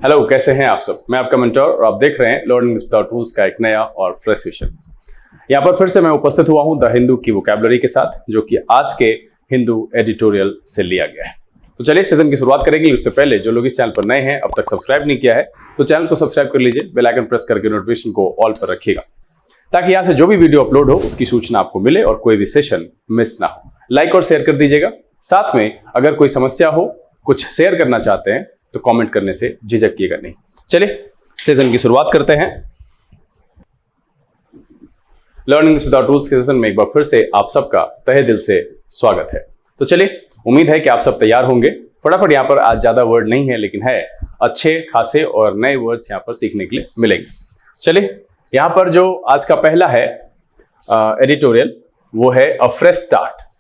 Hello, कैसे हैं आप सब। मैं आपका मेंटर और आप देख रहे हैं लर्निंग विदाउट रूल्स का एक नया और फ्रेश सेशन। यहाँ पर फिर से मैं उपस्थित हुआ हूँ द हिंदू की वोकैबुलरी के साथ, जो कि आज के हिंदू एडिटोरियल से लिया गया है। तो चलिए सेशन की शुरुआत करेंगे। उससे पहले जो लोग इस चैनल पर नए हैं, अब तक सब्सक्राइब नहीं किया है, तो चैनल को सब्सक्राइब कर लीजिए, बेल आइकन प्रेस करके नोटिफिकेशन को ऑल पर रखिएगा, ताकि यहाँ से जो भी वीडियो अपलोड हो उसकी सूचना आपको मिले और कोई भी सेशन मिस ना हो। लाइक और शेयर कर दीजिएगा। साथ में अगर कोई समस्या हो, कुछ शेयर करना चाहते हैं, तो कमेंट करने से झिझकिएगा नहीं। चलिए सेशन की शुरुआत करते हैं। लर्निंग विदाउट रूल्स के सेशन में एक बार फिर से आप सबका तहे दिल से स्वागत है। तो चलिए, उम्मीद है कि आप सब तैयार होंगे। फटाफट यहाँ पर आज ज्यादा वर्ड नहीं है, लेकिन है अच्छे खासे और नए वर्ड्स यहाँ पर सीखने के लिए मिलेंगे। चलिए, यहाँ पर जो आज का पहला है एडिटोरियल, वो है अ फ्रेश स्टार्ट।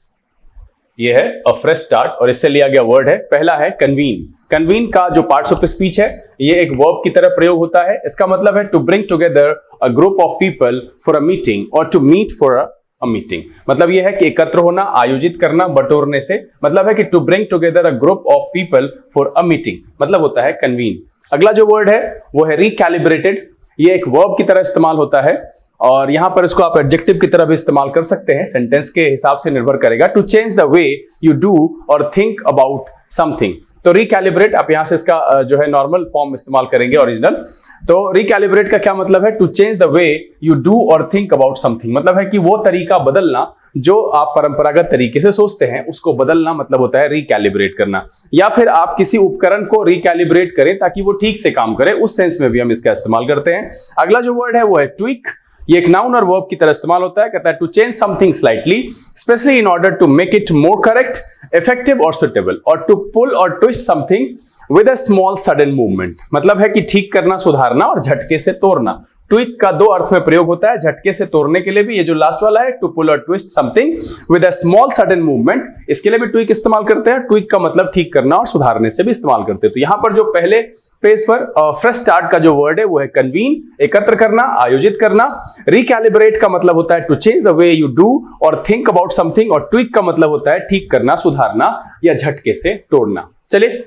ये है अ फ्रेश स्टार्ट और इससे लिया गया वर्ड है, पहला है कन्वीन। कन्वीन का जो पार्ट्स ऑफ स्पीच है, ये एक वर्ब की तरह प्रयोग होता है। इसका मतलब है to bring together a group of people for a meeting और to meet for a meeting. मतलब ये है कि एकत्र होना, आयोजित करना, बटोरने से मतलब है कि to bring together a group of people for a meeting मतलब होता है कन्वीन। अगला जो वर्ड है वो है रिकैलिब्रेटेड। ये एक वर्ब की तरह इस्तेमाल होता है और यहां पर इसको आप एडजेक्टिव की तरह भी इस्तेमाल कर सकते हैं। सेंटेंस के हिसाब से निर्भर करेगा। To change the way you do or think about something. तो रिकैलिब्रेट आप यहां से इसका जो है नॉर्मल फॉर्म इस्तेमाल करेंगे, ओरिजिनल। तो रिकैलिब्रेट का क्या मतलब है? To change the way you do or think about something. मतलब है कि वो तरीका बदलना जो आप परंपरागत तरीके से सोचते हैं, उसको बदलना मतलब होता है रिकैलिब्रेट करना। या फिर आप किसी उपकरण को रिकैलिब्रेट करें ताकि वो ठीक से काम करे, उस सेंस में भी हम इसका इस्तेमाल करते हैं। अगला जो वर्ड है वो है ट्विक। ये एक नाउन और वर्ब की तरह इस्तेमाल होता है। कहता है to change something slightly especially in order to make it more correct, effective or suitable. Or to pull or twist something with a small sudden movement. मतलब है कि ठीक करना, सुधारना और झटके से तोड़ना। ट्विक का दो अर्थ में प्रयोग होता है, झटके से तोड़ने के लिए भी ये जो लास्ट वाला है, to pull or twist something with a small sudden movement, इसके लिए भी ट्विक इस्तेमाल करते हैं। ट्विक का मतलब ठीक करना और सुधारने से भी इस्तेमाल करते हैं। तो यहां पर जो पहले पेज पर फ्रेश स्टार्ट का जो वर्ड है वो है कन्वीन, एकत्र करना, आयोजित करना। रिकैलिब्रेट का मतलब होता है to change the way you do or think about something. और ट्विक का मतलब होता है ठीक करना, सुधारना या झटके से तोड़ना। चलिए,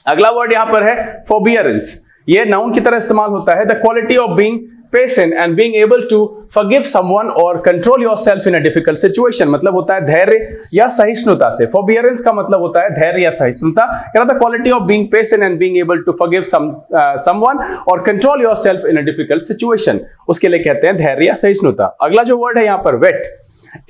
अगला वर्ड यहां पर है फॉरबियरेंस। ये नाउन की तरह इस्तेमाल होता है। The quality of being patient and being able to forgive someone or control yourself in a difficult situation। मतलब होता है धैर्य या सहिष्णुता से। forbearance का मतलब होता है धैर्य या सहिष्णुता। the quality of being patient and being able to forgive someone or control yourself in a difficult situation, उसके लिए कहते हैं धैर्य या सहिष्णुता। अगला जो वर्ड है यहाँ पर वेट।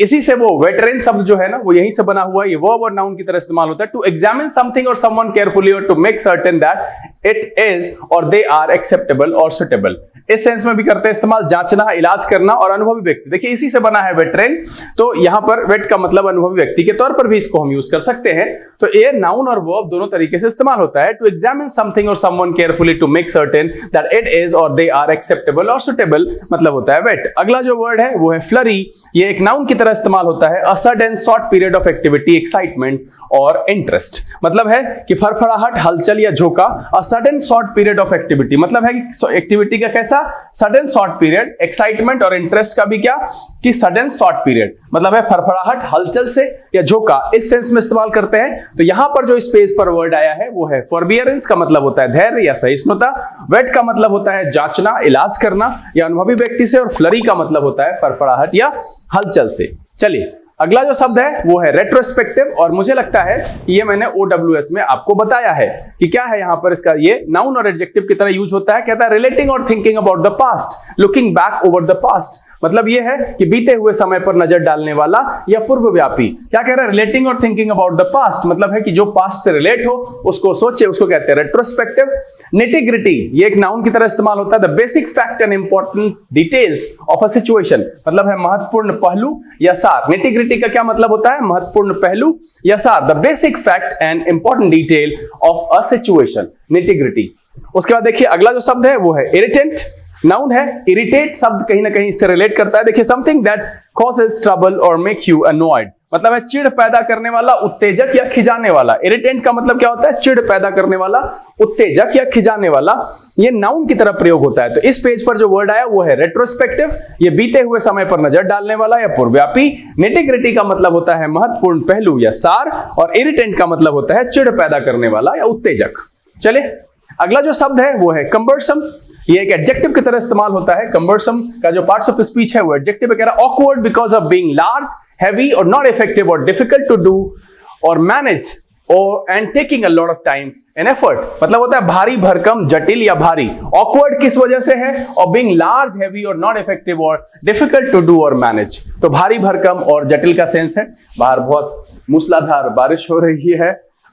इसी से वो वेटरेन शब्द जो है ना, वो यहीं से बना हुआ है। ये वर्ब और नाउन की तरह इस्तेमाल होता है। To examine something or someone carefully or to make certain that it is or they are acceptable or suitable. इस सेंस में भी करते हैं इस्तेमाल, जांचना, इलाज करना और अनुभवी व्यक्ति। देखिए, इसी से बना है वेटरेन। तो यहां पर वेट का मतलब अनुभवी व्यक्ति के तौर पर भी इसको हम यूज कर सकते हैं। तो ये नाउन और वर्ब दोनों तरीके से इस्तेमाल होता है। To examine something or someone carefully, to make certain that it is or they are acceptable or suitable मतलब होता है वेट। अगला जो वर्ड है वो है फ्लरी। ये एक नाउन की तरह इस्तेमाल होता है। A sudden short period of activity, excitement और इंटरेस्ट। मतलब है कि फरफराहट, हलचल या झोंका। A sudden short period of activity मतलब है कि एक्टिविटी का कैसा सडन शॉर्ट पीरियड, एक्साइटमेंट और इंटरेस्ट का भी क्या कि सडन शॉर्ट पीरियड मतलब है फरफराहट, हलचल से या झोंका, इस सेंस में इस्तेमाल करते हैं। तो यहां पर जो इस पेज पर वर्ड आया है वो है फॉरबियरेंस का मतलब होता है धैर्य या सहिष्णुता। वेट का मतलब होता है जांचना, इलाज करना या अनुभवी व्यक्ति से। और फ्लरी का मतलब होता है फरफराहट या हलचल से। चलिए, अगला जो शब्द है वो है रेट्रोस्पेक्टिव। और मुझे लगता है ये मैंने OWS में आपको बताया है कि क्या है। यहां पर इसका ये नाउन और एडजेक्टिव की तरह यूज होता है। कहता है रिलेटिंग और thinking about the past, looking back over the past. मतलब ये है कि बीते हुए समय पर नजर डालने वाला या पूर्वव्यापी। क्या कह रहा है? रिलेटिंग और थिंकिंग अबाउट द पास्ट मतलब है कि जो पास्ट से रिलेट हो, उसको सोचे, उसको कहते हैं रेट्रोस्पेक्टिव। निटिग्रिटी ये एक नाउन की तरह इस्तेमाल होता है। The basic fact and important details of a situation मतलब है महत्वपूर्ण पहलू या सार। निटिग्रिटी का क्या मतलब होता है? महत्वपूर्ण पहलू या सार। The basic fact and important detail of a situation, nitty-gritty. उसके बाद देखिए, अगला जो शब्द है वो है इरिटेंट। नाउन है। इरिटेट शब्द कहीं ना कहीं इससे रिलेट करता है। देखिए, समथिंग दैट कॉजेज ट्रबल और मेक यू अनॉयड मतलब है चिढ़ पैदा करने वाला, उत्तेजक या खिजाने वाला। इरिटेंट का मतलब क्या होता है? चिढ़ पैदा करने वाला, उत्तेजक या खिजाने वाला। ये नाउन की तरह प्रयोग होता है। तो इस पेज पर जो वर्ड आया वो है रेट्रोस्पेक्टिव। ये बीते हुए समय पर नजर डालने वाला या पूर्वव्यापी। निटिग्रिटी का मतलब होता है महत्वपूर्ण पहलू या सार। और इरिटेंट का मतलब होता है चिढ़ पैदा करने वाला या उत्तेजक। चलिए, अगला जो शब्द है वो है कंबरसम। ये एक एडजेक्टिव की तरह इस्तेमाल होता है। कंबरसम का जो पार्ट्स ऑफ स्पीच है वो एडजेक्टिव कह रहा है। Awkward because of being large, heavy और नॉट इफेक्टिव और डिफिकल्ट टू डू और मैनेज और and taking a lot of time and effort. मतलब होता है भारी भरकम, जटिल या भारी। ऑकवर्ड किस वजह से है? और बीइंग लार्ज, हैवी और नॉट इफेक्टिव और डिफिकल्ट टू डू और मैनेज। तो भारी भरकम और जटिल का सेंस है। बाहर बहुत मूसलाधार बारिश हो रही है,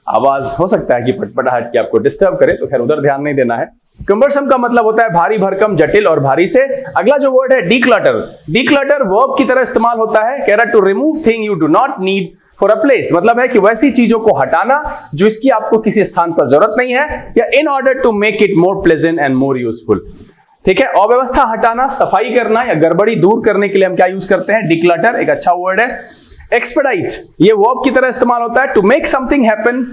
आवाज हो सकता है कि पटपटाहट की आपको डिस्टर्ब करे, तो खैर उधर ध्यान नहीं देना है। कंबरसम का मतलब होता है भारी भरकम, जटिल और भारी से। अगला जो वर्ड है डीक्लटर। डीक्लटर वर्ब की तरह इस्तेमाल होता है। कह रहा है to remove thing you do not need for a place. मतलब है कि वैसी चीजों को हटाना जो इसकी आपको किसी स्थान पर जरूरत नहीं है, या in order to make it more pleasant and more useful. ठीक है, अव्यवस्था हटाना, सफाई करना या गड़बड़ी दूर करने के लिए हम क्या यूज करते हैं? डिक्लटर एक अच्छा वर्ड है। एक्सपेडाइट ये वर्ब की तरह इस्तेमाल होता है। To make something happen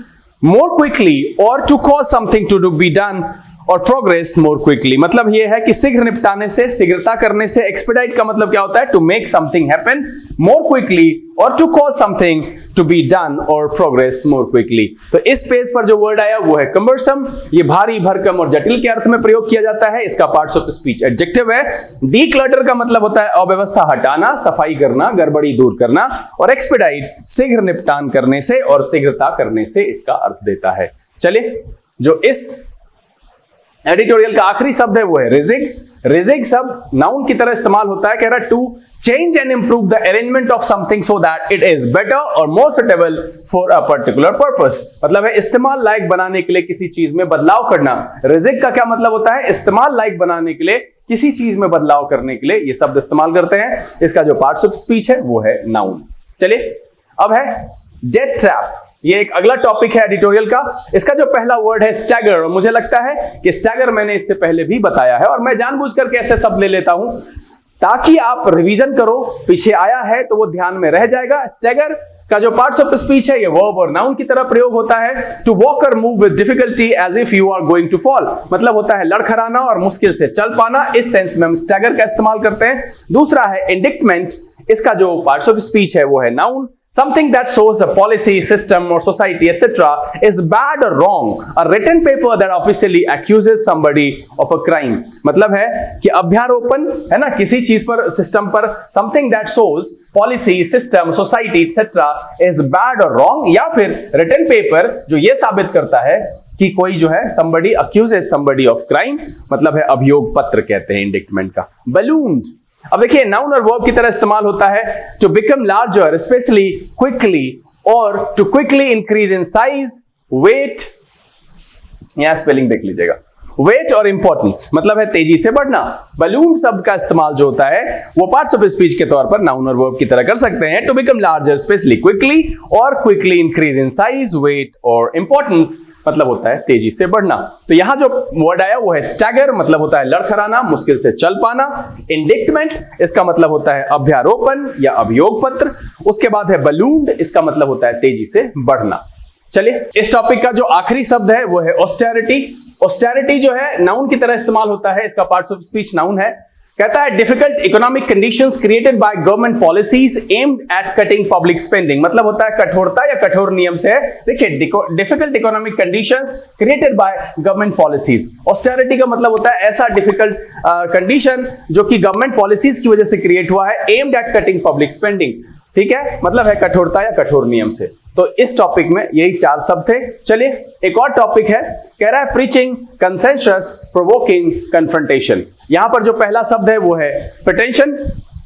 more quickly और to cause something to be done और प्रोग्रेस मोर क्विकली। मतलब ये है कि शीघ्र निपटाने से, शीघ्रता करने से। एक्सपेडाइट का मतलब क्या होता है? To make something happen more quickly और to cause something to be done और प्रोग्रेस मोर क्विकली। तो इस पेज पर जो वर्ड आया वो है कंबरसम। ये भारी भरकम और जटिल के अर्थ में प्रयोग किया जाता है। इसका पार्ट्स ऑफ स्पीच एडजेक्टिव है। डीक्लटर का मतलब होता है अव्यवस्था हटाना, सफाई करना, गड़बड़ी दूर करना। और एक्सपेडाइट शीघ्र निपटान करने से और शीघ्रता करने से इसका अर्थ देता है। चलिए, जो इस एडिटोरियल का आखिरी शब्द है वो है रिजिग। रिजिग शब्द नाउन की तरह इस्तेमाल होता है। कह रहा है to change and improve the arrangement of something so that it is better और more suitable for a particular purpose. मतलब है इस्तेमाल लायक बनाने के लिए किसी चीज में बदलाव करना। रिजिग का क्या मतलब होता है? इस्तेमाल लायक बनाने के लिए, किसी चीज में बदलाव करने के लिए ये शब्द इस्तेमाल करते हैं। इसका जो पार्ट्स ऑफ स्पीच है वो है नाउन। चलिए, अब है डेथ ट्रैप। ये एक अगला टॉपिक है एडिटोरियल का। इसका जो पहला वर्ड है स्टैगर, और मुझे लगता है कि स्टैगर मैंने इससे पहले भी बताया है, और मैं जानबूझकर के ऐसे शब्द ले लेता हूं ताकि आप रिवीजन करो। पीछे आया है तो वो ध्यान में रह जाएगा। स्टैगर का जो पार्ट्स ऑफ स्पीच है ये वर्ब और नाउन की तरह प्रयोग होता है। To walk or move with difficulty as if you are going to fall. मतलब होता है लड़खड़ाना और मुश्किल से चल पाना। इस सेंस में हम स्टैगर का इस्तेमाल करते हैं। दूसरा है इंडिक्टमेंट। इसका जो पार्ट्स ऑफ स्पीच है वो है noun. Something that shows a policy, system or society, etc. is bad or wrong. A written paper that officially accuses somebody of a crime. मतलब है कि अभ्यारोपण है ना, किसी चीज पर, सिस्टम पर। Something that shows policy, system, society, etc. is bad or wrong. या फिर written paper जो ये साबित करता है कि कोई जो है somebody accuses somebody of crime, मतलब है अभियोग पत्र कहते हैं इंडिक्टमेंट का। Ballooned अब देखिए नाउन और वर्ब की तरह इस्तेमाल होता है। To become larger, specially quickly, और to quickly increase in size, weight, यहां स्पेलिंग देख लीजिएगा, वेट और इंपॉर्टेंस, मतलब है तेजी से बढ़ना। बलून शब्द का इस्तेमाल जो होता है वो पार्ट्स ऑफ स्पीच के तौर पर नाउन और वर्ब की तरह कर सकते हैं। To become larger, specially quickly, और quickly increase in size, weight और इंपॉर्टेंस, मतलब होता है तेजी से बढ़ना। तो यहां जो वर्ड आया वो है स्टैगर, मतलब होता है लड़खड़ाना, मुश्किल से चल पाना। इंडिक्टमेंट, इसका मतलब होता है अभ्यारोपण या अभियोग पत्र। उसके बाद है बलून्ड, इसका मतलब होता है तेजी से बढ़ना। चलिए, इस टॉपिक का जो आखिरी शब्द है वो है ऑस्टेरिटी। ऑस्टेरिटी जो है नाउन की तरह इस्तेमाल होता है। इसका पार्ट्स ऑफ स्पीच नाउन है। कहता है difficult economic conditions created by government policies aimed at cutting public spending. मतलब होता है कठोरता या कठोर नियम से। देखिए, difficult economic conditions created by government policies. Austerity का मतलब होता है ऐसा डिफिकल्ट कंडीशन जो कि गवर्नमेंट पॉलिसीज की वजह से क्रिएट हुआ है। Aimed at cutting public spending, ठीक है, मतलब है कठोरता या कठोर नियम से। तो इस टॉपिक में यही 4 शब्द थे। चलिए, एक और टॉपिक है, कह रहा है प्रीचिंग, कंसेंसस, प्रोवोकिंग, कन्फ्रंटेशन। यहां पर जो पहला शब्द है वो है प्रिटेंशन।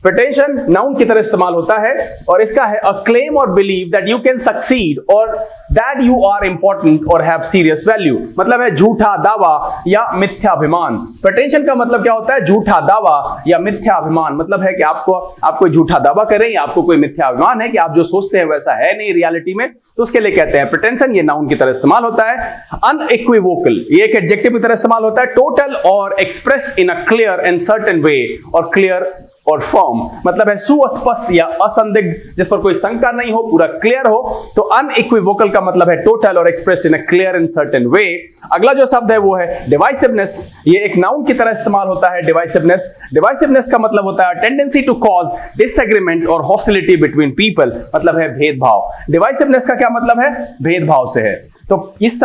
प्रिटेंशन नाउन की तरह इस्तेमाल होता है और इसका है अ क्लेम और believe that you can succeed और दैट यू आर इंपॉर्टेंट और हैव सीरियस वैल्यू। मतलब है झूठा दावा या मिथ्याभिमान। प्रिटेंशन का मतलब क्या होता है? झूठा दावा या मिथ्याभिमान। मतलब है कि आप कोई झूठा दावा करें या आपको कोई मिथ्याभिमान है कि आप जो सोचते हैं वैसा है नहीं रियलिटी में, तो उसके लिए कहते हैं प्रिटेंशन। ये नाउन की तरह इस्तेमाल होता है। अनइक्विवोकल, ये एक एडजेक्टिव की तरह इस्तेमाल होता है। टोटल और expressed in a clear and certain way, और क्लियर और फर्म, मतलब है सुस्पष्ट या असंदिग्ध, जिस पर कोई शंका नहीं हो, पूरा क्लियर हो। तो अनइक्विवोकल का मतलब है टोटल और expressed in a clear and certain way. अगला जो शब्द है वो है डिवाइसिवनेस। ये एक नाउन की तरह इस्तेमाल होता है। डिवाइसिवनेस, डिवाइसिवनेस का मतलब होता है टेंडेंसी टू कॉज डिसएग्रीमेंट और हॉस्टिलिटी बिटवीन पीपल, मतलब है भेदभाव। डिवाइसिवनेस का क्या मतलब है? भेदभाव से है। तो इस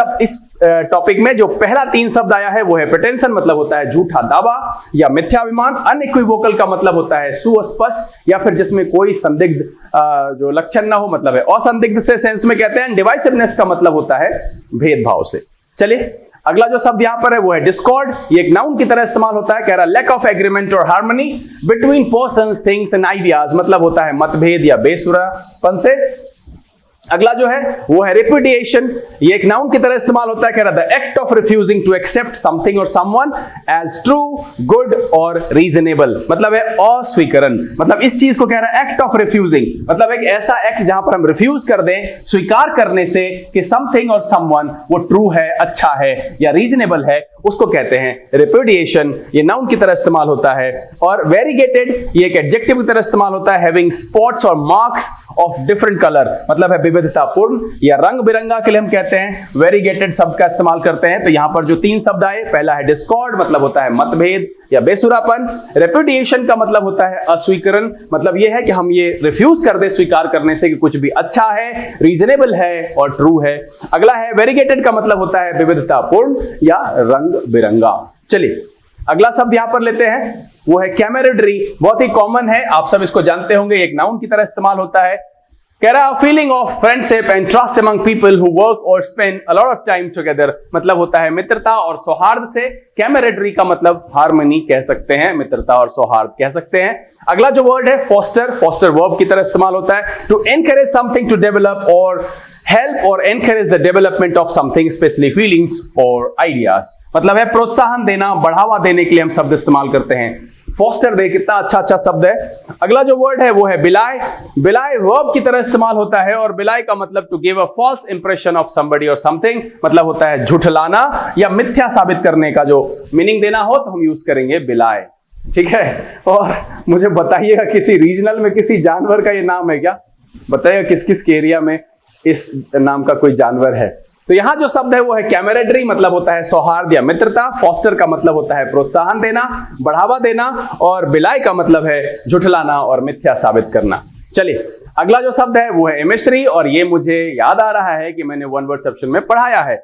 टॉपिक में जो पहला 3 शब्द आया है वो है प्रिटेंशन, मतलब होता है झूठा दावा या मिथ्याभिमान। अनइक्विवोकल का मतलब होता है सुस्पष्ट या फिर जिसमें कोई संदिग्ध जो लक्षण ना हो, मतलब है असंदिग्ध से सेंस में कहते हैं। डिवाइसिवनेस का मतलब होता है भेदभाव से। चलिए अगला जो शब्द यहां पर है वो है डिस्कॉर्ड। ये एक नाउन की तरह इस्तेमाल होता है। कह रहा लैक ऑफ एग्रीमेंट और harmony between persons, things and ideas, मतलब होता है मतभेद या बेसुरापन से। अगला जो है वो है रिपुडिएशन। ये एक नाउन की तरह इस्तेमाल होता है। कह रहा the act of refusing to accept something or someone as true, good or reasonable, मतलब है अस्वीकरण। मतलब इस चीज को कह रहा है एक्ट ऑफ रिफ्यूजिंग, मतलब एक ऐसा एक्ट जहां पर हम रिफ्यूज कर दें, स्वीकार करने से कि समथिंग और समवन वो ट्रू है, अच्छा है या रीजनेबल है, उसको कहते हैं रिपुडिएशन। ये नाउन की तरह इस्तेमाल होता है। और वेरीगेटेड ये एक एडजेक्टिव की तरह इस्तेमाल होता है। हैविंग स्पॉट्स और मार्क्स ऑफ डिफरेंट कलर, मतलब है विविधतापूर्ण या रंग बिरंगा के लिए हम कहते हैं वेरीगेटेड शब्द का इस्तेमाल करते हैं। तो यहां पर जो 3 शब्द आए, पहला है डिस्कॉर्ड, मतलब होता है मतभेद या बेसुरापन। रेपुडिएशन का मतलब होता है अस्वीकरण, मतलब यह है कि हम ये रिफ्यूज कर दे स्वीकार करने से कि कुछ भी अच्छा है, रीजनेबल है और ट्रू है। अगला है वेरीगेटेड का मतलब होता है विविधतापूर्ण या रंग बिरंगा। चलिए अगला शब्द यहां पर लेते हैं, वो है कैमरेडरी। बहुत ही कॉमन है, आप सब इसको जानते होंगे, एक नाउन की तरह इस्तेमाल होता है। कह रहा feeling of friendship and trust among people who work और spend a lot of time together, मतलब होता है मित्रता और सौहार्द से। कैमरेडरी का मतलब हार्मनी कह सकते हैं, मित्रता और सौहार्द कह सकते हैं। अगला जो वर्ड है फोस्टर, फोस्टर वर्ब की तरह इस्तेमाल होता है। To encourage something to develop or help or encourage the development of something, especially feelings or ideas, मतलब है प्रोत्साहन देना, बढ़ावा देने के लिए हम शब्द इस्तेमाल करते हैं। फोस्टर दे, कितना अच्छा अच्छा शब्द है। अगला जो वर्ड है वो है बिलाय। बिलाय वर्ब की तरह इस्तेमाल होता है और बिलाय का मतलब to give a false impression of somebody or something, मतलब होता है झुठलाना या मिथ्या साबित करने का जो मीनिंग देना हो तो हम यूज करेंगे बिलाय, ठीक है। और मुझे बताइएगा किसी रीजनल में किसी जानवर का ये नाम है क्या? बताइएगा किस किस के एरिया में इस नाम का कोई जानवर है। तो यहां जो शब्द है वो है कैमरेडरी, मतलब होता है सौहार्द या मित्रता। फोस्टर का मतलब होता है प्रोत्साहन देना, बढ़ावा देना। और बिलाय का मतलब है झुठलाना और मिथ्या साबित करना। चलिए अगला जो शब्द है वो है एमिसरी, और ये मुझे याद आ रहा है कि मैंने वन वर्ड सेक्शन में पढ़ाया है।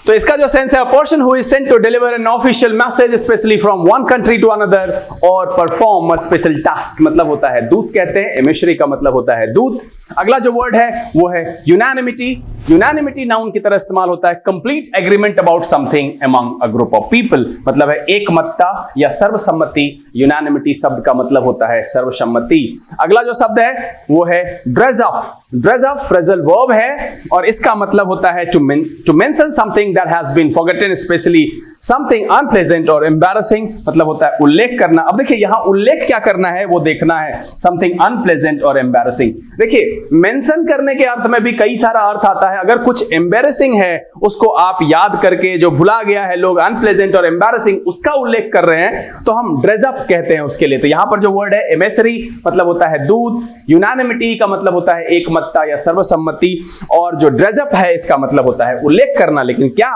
तो इसका जो सेंस है, a person who is sent to deliver an official message especially from one country to another or perform a special task, मतलब होता है दूत कहते हैं। एमिशरी का मतलब होता है दूत। अगला जो वर्ड है वो है यूनानिमिटी। यूनानिमिटी नाउन की तरह इस्तेमाल होता है। Complete agreement about something among a group of people, मतलब है एकमतता या सर्वसम्मति। यूनानिमिटी शब्द का मतलब होता है सर्वसम्मति। अगला जो शब्द है वो है dress up. Dress up phrasal verb है और इसका मतलब होता है to mention something that has been forgotten, especially something unpleasant or embarrassing, मतलब होता है उल्लेख करना। अब देखिए यहां उल्लेख क्या करना है वो देखना है, समथिंग अनप्लेजेंट और एम्बैरेसिंग। देखिए मेंशन करने के अर्थ में भी कई सारा अर्थ आता है। अगर कुछ एम्बैरेसिंग है उसको आप याद करके, जो भुला गया है लोग, अनप्लेजेंट और एम्बैरेसिंग उसका उल्लेख कर रहे हैं तो हम ड्रेस अप कहते हैं उसके लिए। तो यहां पर जो वर्ड है एमेसरी मतलब होता है दूत, यूनानिमिटी का मतलब होता है एकमतता या सर्वसम्मति, और जो ड्रेस अप है इसका मतलब होता है उल्लेख करना, लेकिन क्या?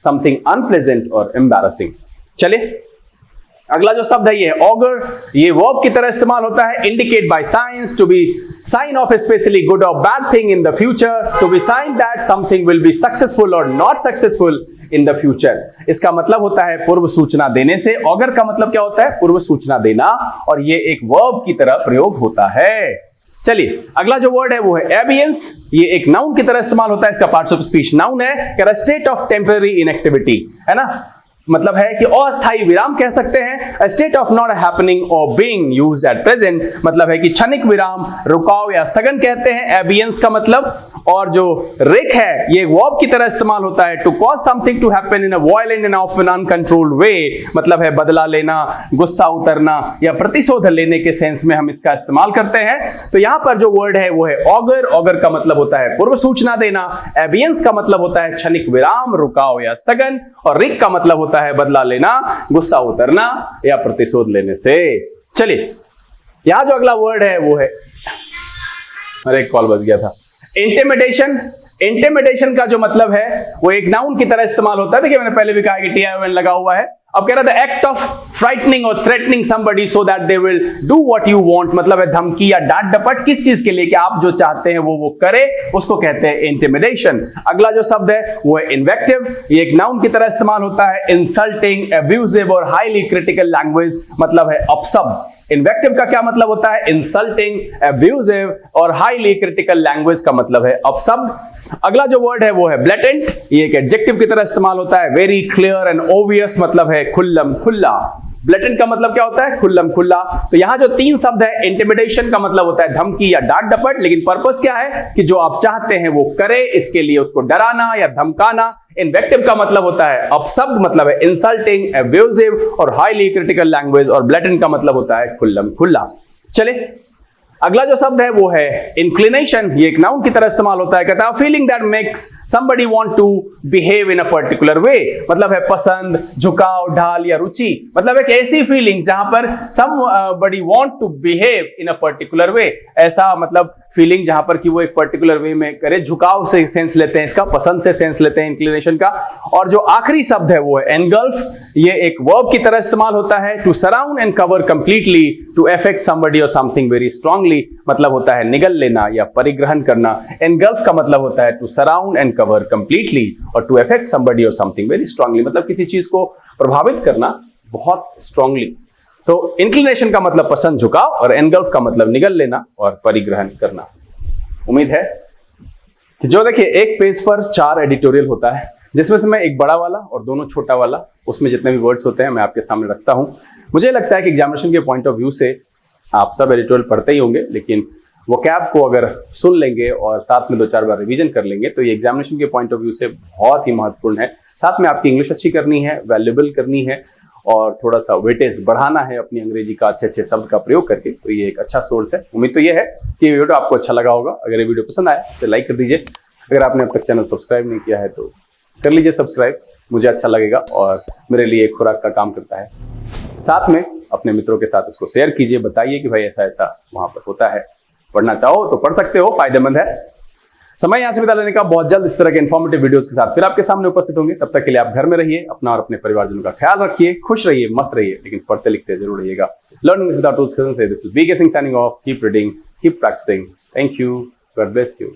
Something unpleasant or embarrassing. चलिए अगला जो शब्द है ये ऑगर। ये वर्ब की तरह इस्तेमाल होता है। Indicate by science, to be sign of specially good और bad thing in the future, to be sign that something will be successful और not successful in the future. इसका मतलब होता है पूर्व सूचना देने से। ऑगर का मतलब क्या होता है? पूर्व सूचना देना, और ये एक वर्ब की तरह प्रयोग होता है। चलिए अगला जो वर्ड है वो है एबियंस। ये एक नाउन की तरह इस्तेमाल होता है। इसका पार्ट्स ऑफ स्पीच नाउन है। स्टेट ऑफ टेम्पररी इनएक्टिविटी, है ना, मतलब है कि अस्थायी विराम कह सकते हैं। स्टेट ऑफ नॉट हैपनिंग और बीइंग यूज्ड एट प्रेजेंट, मतलब है कि क्षणिक विराम, रुकाव या स्थगन कहते हैं एबियंस का मतलब। और जो रिक है ये वर्ब की तरह इस्तेमाल होता है। To cause something to happen in a violent and often uncontrolled way, मतलब है बदला लेना, गुस्सा उतरना या प्रतिशोध लेने के सेंस में हम इसका इस्तेमाल करते हैं। तो यहां पर जो वर्ड है वो है ऑगर। ऑगर का मतलब होता है पूर्व सूचना देना। एबियंस का मतलब होता है क्षणिक विराम, रुकाव या स्थगन। और रिक का मतलब होता है बदला लेना, गुस्सा उतरना या प्रतिशोध लेने से। चलिए यहां जो अगला वर्ड है वो है, अरे एक कॉल बज गया था, इंटिमिडेशन। इंटिमिडेशन का जो मतलब है वो एक नाउन की तरह इस्तेमाल होता है। देखिए मैंने पहले भी कहा कि TION लगा हुआ है। अब कह रहा था एक्ट ऑफ फ्राइटनिंग और threatening somebody so that they will do what you want, मतलब है धमकी या डांट डपट किस चीज के लिए कि आप जो चाहते हैं वो करे, उसको कहते हैं इंटिमिडेशन। अगला जो शब्द है वो है इन्वेक्टिव, ये एक नाउन की तरह इस्तेमाल होता है। इंसल्टिंग, एब्यूजिव और हाईली क्रिटिकल लैंग्वेज मतलब है अपशब्द। इन्वेक्टिव का क्या मतलब होता है? इंसल्टिंग, एब्यूजिव और हाईली क्रिटिकल लैंग्वेज का मतलब है अपशब्द। अगला जो वर्ड है वो है ब्लेटेंट, ये एक एडजेक्टिव की तरह इस्तेमाल होता है। वेरी क्लियर एंड ऑब्वियस मतलब है खुल्लम खुल्ला। ब्लेटेंट का मतलब क्या होता है? खुल्लम खुल्ला। तो यहां जो तीन शब्द है, इंटिमिडेशन का मतलब होता है धमकी या डांट डपट, लेकिन पर्पस क्या है कि जो आप चाहते हैं वो करे, इसके लिए उसको डराना या धमकाना। इन्वेक्टिव का मतलब होता है अपशब्द, मतलब है इंसल्टिंग, एब्यूजिव और हाईली क्रिटिकल लैंग्वेज, और ब्लेटेंट का मतलब होता है खुल्लम खुल्ला। चले अगला जो शब्द है वो है इंक्लिनेशन, ये एक नाउन की तरह इस्तेमाल होता है। कहता है feeling that makes somebody want to behave in a particular way, मतलब है पसंद, झुकाव, ढाल या रुचि, मतलब एक ऐसी फीलिंग जहां पर somebody want to behave in a particular way, ऐसा मतलब फीलिंग जहां पर कि वो एक पर्टिकुलर वे में करे। झुकाव से सेंस लेते हैं इसका, पसंद से सेंस लेते हैं इंक्लिनेशन का। और जो आखिरी शब्द है वो है एनगल्फ, ये एक वर्ब की तरह इस्तेमाल होता है। To surround and cover completely, to affect somebody or something very strongly, मतलब होता है निगल लेना या परिग्रहण करना। एनगल्फ का मतलब होता है to surround and cover completely, or to affect somebody or something very strongly, मतलब किसी चीज को प्रभावित करना बहुत स्ट्रांगली। तो इंक्लिनेशन का मतलब पसंद, झुकाव, और एनगल्फ का मतलब निगल लेना और परिग्रहण करना। उम्मीद है कि जो देखिए एक पेज पर 4 एडिटोरियल होता है, जिसमें से मैं एक बड़ा वाला और दोनों छोटा वाला, उसमें जितने भी वर्ड्स होते हैं मैं आपके सामने रखता हूं। मुझे लगता है कि एग्जामिनेशन के पॉइंट ऑफ व्यू से आप सब एडिटोरियल पढ़ते ही होंगे, लेकिन वो कैब को अगर सुन लेंगे और साथ में 2-4 बार रिवीजन कर लेंगे तो ये एग्जामिनेशन के पॉइंट ऑफ व्यू से बहुत ही महत्वपूर्ण है। साथ में आपकी इंग्लिश अच्छी करनी है, वैल्यूएबल करनी है, और थोड़ा सा वेटेज बढ़ाना है अपनी अंग्रेजी का अच्छे शब्द का प्रयोग करके, तो ये एक अच्छा सोर्स है। उम्मीद तो ये है कि ये वीडियो आपको अच्छा लगा होगा। अगर ये वीडियो पसंद आया तो लाइक कर दीजिए। अगर आपने अब तक चैनल सब्सक्राइब नहीं किया है तो कर लीजिए सब्सक्राइब, मुझे अच्छा लगेगा और मेरे लिए एक खुराक का काम करता है। साथ में अपने मित्रों के साथ इसको शेयर कीजिए, बताइए कि भाई ऐसा ऐसा वहां पर होता है, पढ़ना चाहो तो पढ़ सकते हो, फायदेमंद है। समय यहां से बिता लेने का, बहुत जल्द इस तरह के इन्फॉर्मेटिव वीडियोस के साथ फिर आपके सामने उपस्थित होंगे। तब तक के लिए आप घर में रहिए, अपना और अपने परिवारजनों का ख्याल रखिए, खुश रहिए, मस्त रहिए, लेकिन पढ़ते लिखते जरूर रहिएगा। लर्निंग विदाउट टूल्स से this is VK Singh signing off. Keep reading, keep practising. Thank you, God bless you.